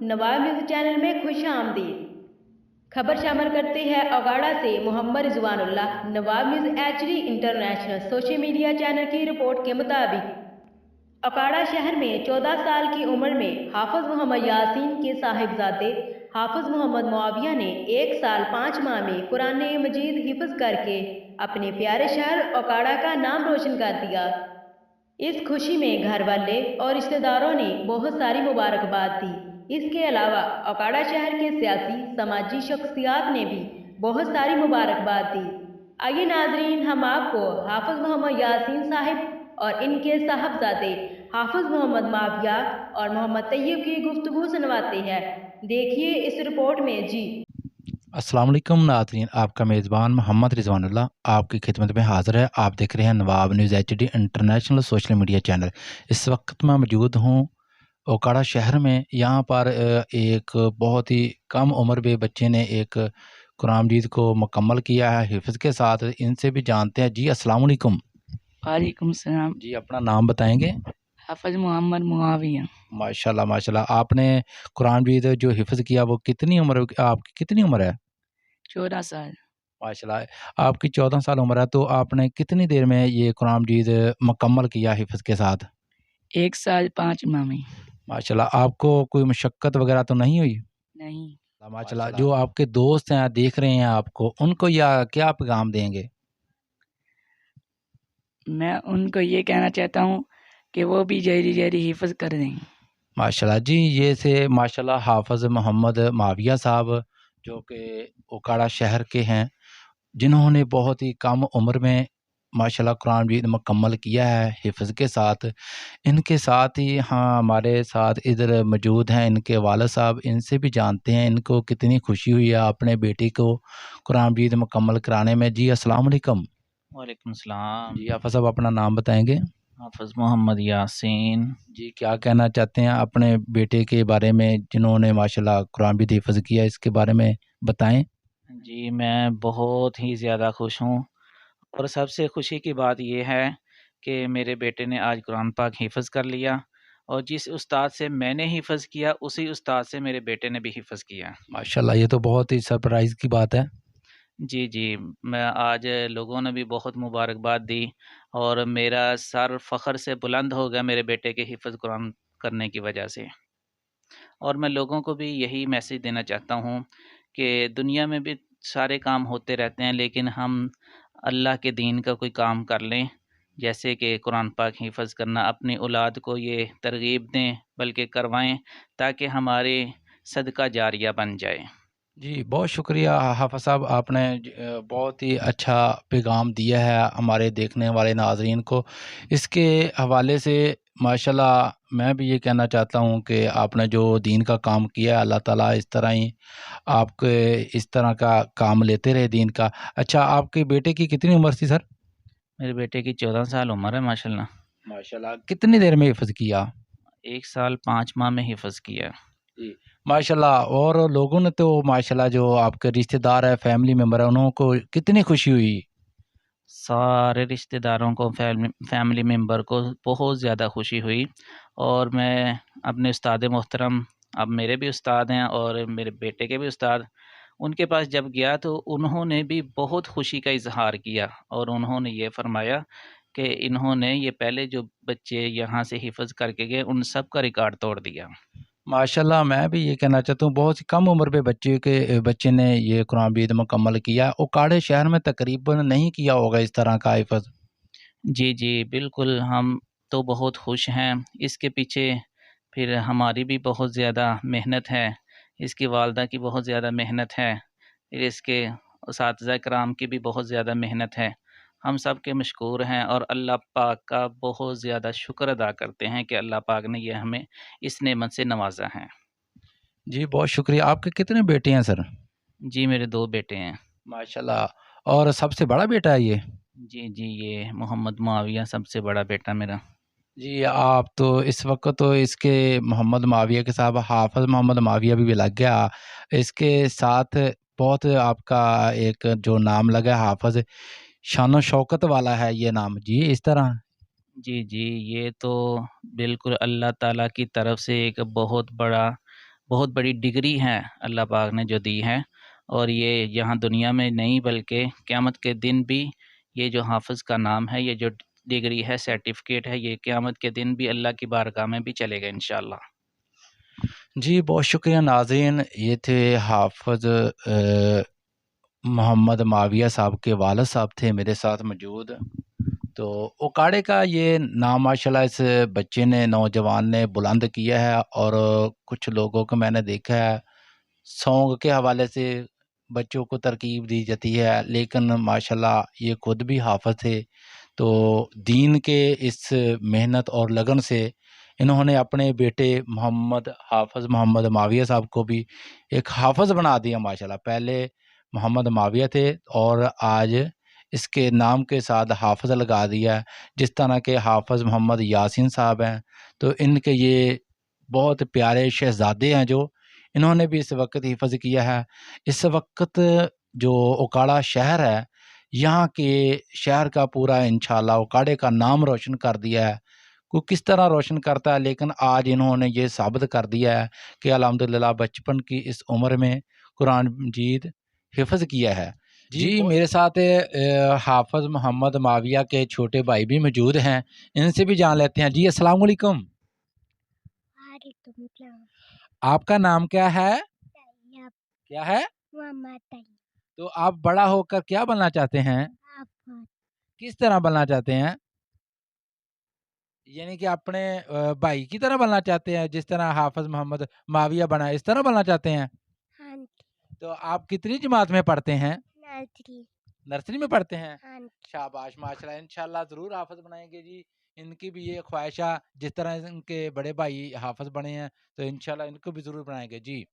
نواب news channel میں خوش آمدید۔ خبر شامل کرتے ہیں اوگاڑہ سے Muhammad Rizwan Ullah. Nawab news H D international social media channel کی رپورٹ کے مطابق اوگاڑہ شہر میں 14 سال کی عمر میں حافظ محمد یاسین کے صاحبزادے حافظ محمد معاویہ نے 1 سال 5 ماہ میں قرآن مجید حفظ کر کے اپنے پیارے شہر اوگاڑہ کا نام روشن کر دیا۔ اس خوشی میں گھر والے اور رشتہ داروں نے بہت ساری مبارکباد دی۔ اس کے علاوہ اوگاڑہ شہر کے سیاسی سماجی شخصیات نے بھی بہت ساری مبارکباد دی۔ آئیے ناظرین، ہم آپ کو حافظ محمد یاسین صاحب اور ان کے صاحبزادے حافظ محمد معاویہ اور محمد طیب کی گفتگو سنواتے ہیں۔ دیکھیے اس رپورٹ میں۔ جی السلام علیکم ناظرین، آپ کا میزبان محمد رضوان اللہ آپ کی خدمت میں حاضر ہے۔ آپ دیکھ رہے ہیں Nawab news H D international social media channel. اس وقت میں موجود ہوں اوگاڑہ شہر میں۔ یہاں پر ایک بہت ہی کم عمر میں بچے نے ایک قرآن مجید کو مکمل کیا ہے حفظ کے ساتھ۔ ان سے بھی جانتے ہیں۔ جی السلام علیکم۔ وعلیکم السلام۔ جی اپنا نام بتائیں گے؟ حافظ محمد معاویہ۔ ماشاءاللہ ماشاءاللہ۔ آپ نے قرآن مجید جو حفظ کیا وہ کتنی عمر، آپ کی کتنی عمر ہے؟ 14 سال۔ ماشاءاللہ، آپ کی 14 سال عمر ہے، تو آپ نے کتنی دیر میں یہ قرآن مجید مکمل کیا حفظ کے ساتھ؟ 1 سال 5 ماہ میں۔ ماشاءاللہ، آپ کو کوئی مشقت وغیرہ تو نہیں ہوئی؟ نہیں۔ ماشاءاللہ، جو آپ کے دوست ہیں دیکھ رہے ہیں آپ کو، ان کو کیا پیغام دیں گے؟ میں ان کو یہ کہنا چاہتا ہوں کہ وہ بھی جہری حفظ کر دیں۔ ماشاءاللہ جی، یہ سے ماشاءاللہ حافظ محمد معاویہ صاحب جو کہ اوگاڑہ شہر کے ہیں، جنہوں نے بہت ہی کم عمر میں ماشاءاللہ قرآن مجید مکمل کیا ہے حفظ کے ساتھ۔ ان کے ساتھ ہی ہمارے ساتھ ادھر موجود ہیں ان کے والد صاحب۔ ان سے بھی جانتے ہیں ان کو کتنی خوشی ہوئی ہے اپنے بیٹی کو قرآن مجید مکمل کرانے میں۔ جی السلام علیکم۔ وعلیکم السلام۔ جی حافظ صاحب اپنا نام بتائیں گے؟ حافظ محمد یاسین۔ جی کیا کہنا چاہتے ہیں اپنے بیٹے کے بارے میں جنہوں نے ماشاءاللہ قرآن مجید حفظ کیا، اس کے بارے میں بتائیں۔ جی میں بہت ہی زیادہ خوش ہوں، اور سب سے خوشی کی بات یہ ہے کہ میرے بیٹے نے آج قرآن پاک حفظ کر لیا، اور جس استاد سے میں نے حفظ کیا اسی استاد سے میرے بیٹے نے بھی حفظ کیا۔ ماشاءاللہ، یہ تو بہت ہی سرپرائز کی بات ہے۔ جی میں آج لوگوں نے بھی بہت مبارکباد دی، اور میرا سر فخر سے بلند ہو گیا میرے بیٹے کے حفظ قرآن کرنے کی وجہ سے۔ اور میں لوگوں کو بھی یہی میسیج دینا چاہتا ہوں کہ دنیا میں بھی سارے کام ہوتے رہتے ہیں، لیکن ہم اللہ کے دین کا کوئی کام کر لیں، جیسے کہ قرآن پاک حفظ کرنا، اپنی اولاد کو یہ ترغیب دیں بلکہ کروائیں، تاکہ ہمارے صدقہ جاریہ بن جائے۔ جی بہت شکریہ حافظ صاحب، آپ نے بہت ہی اچھا پیغام دیا ہے ہمارے دیکھنے والے ناظرین کو۔ اس کے حوالے سے ماشاءاللہ میں بھی یہ کہنا چاہتا ہوں کہ آپ نے جو دین کا کام کیا ہے، اللہ تعالیٰ اس طرح ہی آپ کے اس طرح کا کام لیتے رہے دین کا۔ اچھا، آپ کے بیٹے کی کتنی عمر تھی سر؟ میرے بیٹے کی 14 سال عمر ہے ماشاءاللہ۔ ماشاءاللہ، کتنی دیر میں حفظ کیا؟ 1 سال 5 ماہ میں حفظ کیا۔ جی ماشاءاللہ، اور لوگوں نے تو ماشاءاللہ جو آپ کے رشتہ دار ہے، فیملی ممبر ہے، انہوں کو کتنی خوشی ہوئی؟ سارے رشتہ داروں کو، فیملی ممبر کو بہت زیادہ خوشی ہوئی، اور میں اپنے استاد محترم، اب میرے بھی استاد ہیں اور میرے بیٹے کے بھی استاد، ان کے پاس جب گیا تو انہوں نے بھی بہت خوشی کا اظہار کیا، اور انہوں نے یہ فرمایا کہ انہوں نے یہ پہلے جو بچے یہاں سے حفظ کر کے گئے ان سب کا ریکارڈ توڑ دیا۔ ماشاءاللہ، میں بھی یہ کہنا چاہتا ہوں بہت کم عمر پہ بچے نے یہ قرآن مجید مکمل کیا۔ اوگاڑہ شہر میں تقریباً نہیں کیا ہوگا اس طرح کا حفظ۔ جی بالکل، ہم تو بہت خوش ہیں۔ اس کے پیچھے پھر ہماری بھی بہت زیادہ محنت ہے، اس کی والدہ کی بہت زیادہ محنت ہے، پھر اس کے اساتذہ کرام کی بھی بہت زیادہ محنت ہے۔ ہم سب کے مشکور ہیں، اور اللہ پاک کا بہت زیادہ شکر ادا کرتے ہیں کہ اللہ پاک نے یہ ہمیں اس نعمت سے نوازا ہے۔ جی بہت شکریہ۔ آپ کے کتنے بیٹے ہیں سر؟ جی میرے 2 بیٹے ہیں۔ ماشاءاللہ، اور سب سے بڑا بیٹا ہے یہ؟ جی یہ محمد معاویہ سب سے بڑا بیٹا میرا۔ جی آپ تو اس وقت تو اس کے محمد معاویہ کے صاحب حافظ محمد معاویہ بھی لگ گیا، اس کے ساتھ بہت آپ کا ایک جو نام لگا ہے حافظ، شان و شوکت والا ہے یہ نام۔ جی اس طرح؟ جی یہ تو بالکل اللہ تعالیٰ کی طرف سے ایک بہت بڑا بہت بڑی ڈگری ہے اللہ پاک نے جو دی ہے، اور یہ یہاں دنیا میں نہیں بلکہ قیامت کے دن بھی یہ جو حافظ کا نام ہے، یہ جو ڈگری ہے، سرٹیفکیٹ ہے، یہ قیامت کے دن بھی اللہ کی بارگاہ میں بھی چلے گا انشاءاللہ۔ جی بہت شکریہ ناظرین، یہ تھے حافظ محمد معاویہ صاحب کے والد صاحب تھے میرے ساتھ موجود۔ تو اکاڑے کا یہ نام ماشاءاللہ اس بچے نے، نوجوان نے بلند کیا ہے، اور کچھ لوگوں کو میں نے دیکھا ہے سونگ کے حوالے سے بچوں کو ترکیب دی جاتی ہے، لیکن ماشاءاللہ یہ خود بھی حافظ تھے، تو دین کے اس محنت اور لگن سے انہوں نے اپنے بیٹے حافظ محمد معاویہ صاحب کو بھی ایک حافظ بنا دیا ماشاءاللہ۔ پہلے محمد معاویہ تھے اور آج اس کے نام کے ساتھ حافظ لگا دیا ہے، جس طرح کے حافظ محمد یاسین صاحب ہیں، تو ان کے یہ بہت پیارے شہزادے ہیں جو انہوں نے بھی اس وقت حفظ کیا ہے۔ اس وقت جو اکاڑا شہر ہے، یہاں کے شہر کا پورا انشاءاللہ اکاڑے کا نام روشن کر دیا ہے، کو کس طرح روشن کرتا ہے، لیکن آج انہوں نے یہ ثابت کر دیا ہے کہ الحمدللہ بچپن کی اس عمر میں قرآن مجید حفظ کیا ہے۔ جی میرے ساتھ حافظ محمد معاویہ کے چھوٹے بھائی بھی موجود ہیں، ان سے بھی جان لیتے ہیں۔ جی السلام علیکم، وعلیکم السلام۔ آپ کا نام کیا ہے؟ طیب کیا ہے؟ محمد طیب تو آپ بڑا ہو کر کیا بننا چاہتے ہیں؟ حافظ۔ کس طرح بننا چاہتے ہیں؟ یعنی کہ اپنے بھائی کی طرح بننا چاہتے ہیں، جس طرح حافظ محمد معاویہ بنا اس طرح بننا چاہتے ہیں؟ ہاں جی، تو آپ کتنی جماعت میں پڑھتے ہیں؟ نرسری۔ نرسری میں پڑھتے ہیں؟ ہاں جی، شاباش ماشاءاللہ، انشاءاللہ ضرور حافظ بنائیں گے جی۔ ان کی بھی یہ خواہشہ، جس طرح ان کے بڑے بھائی حافظ بنے ہیں تو انشاءاللہ ان کو بھی ضرور بنائیں گے جی۔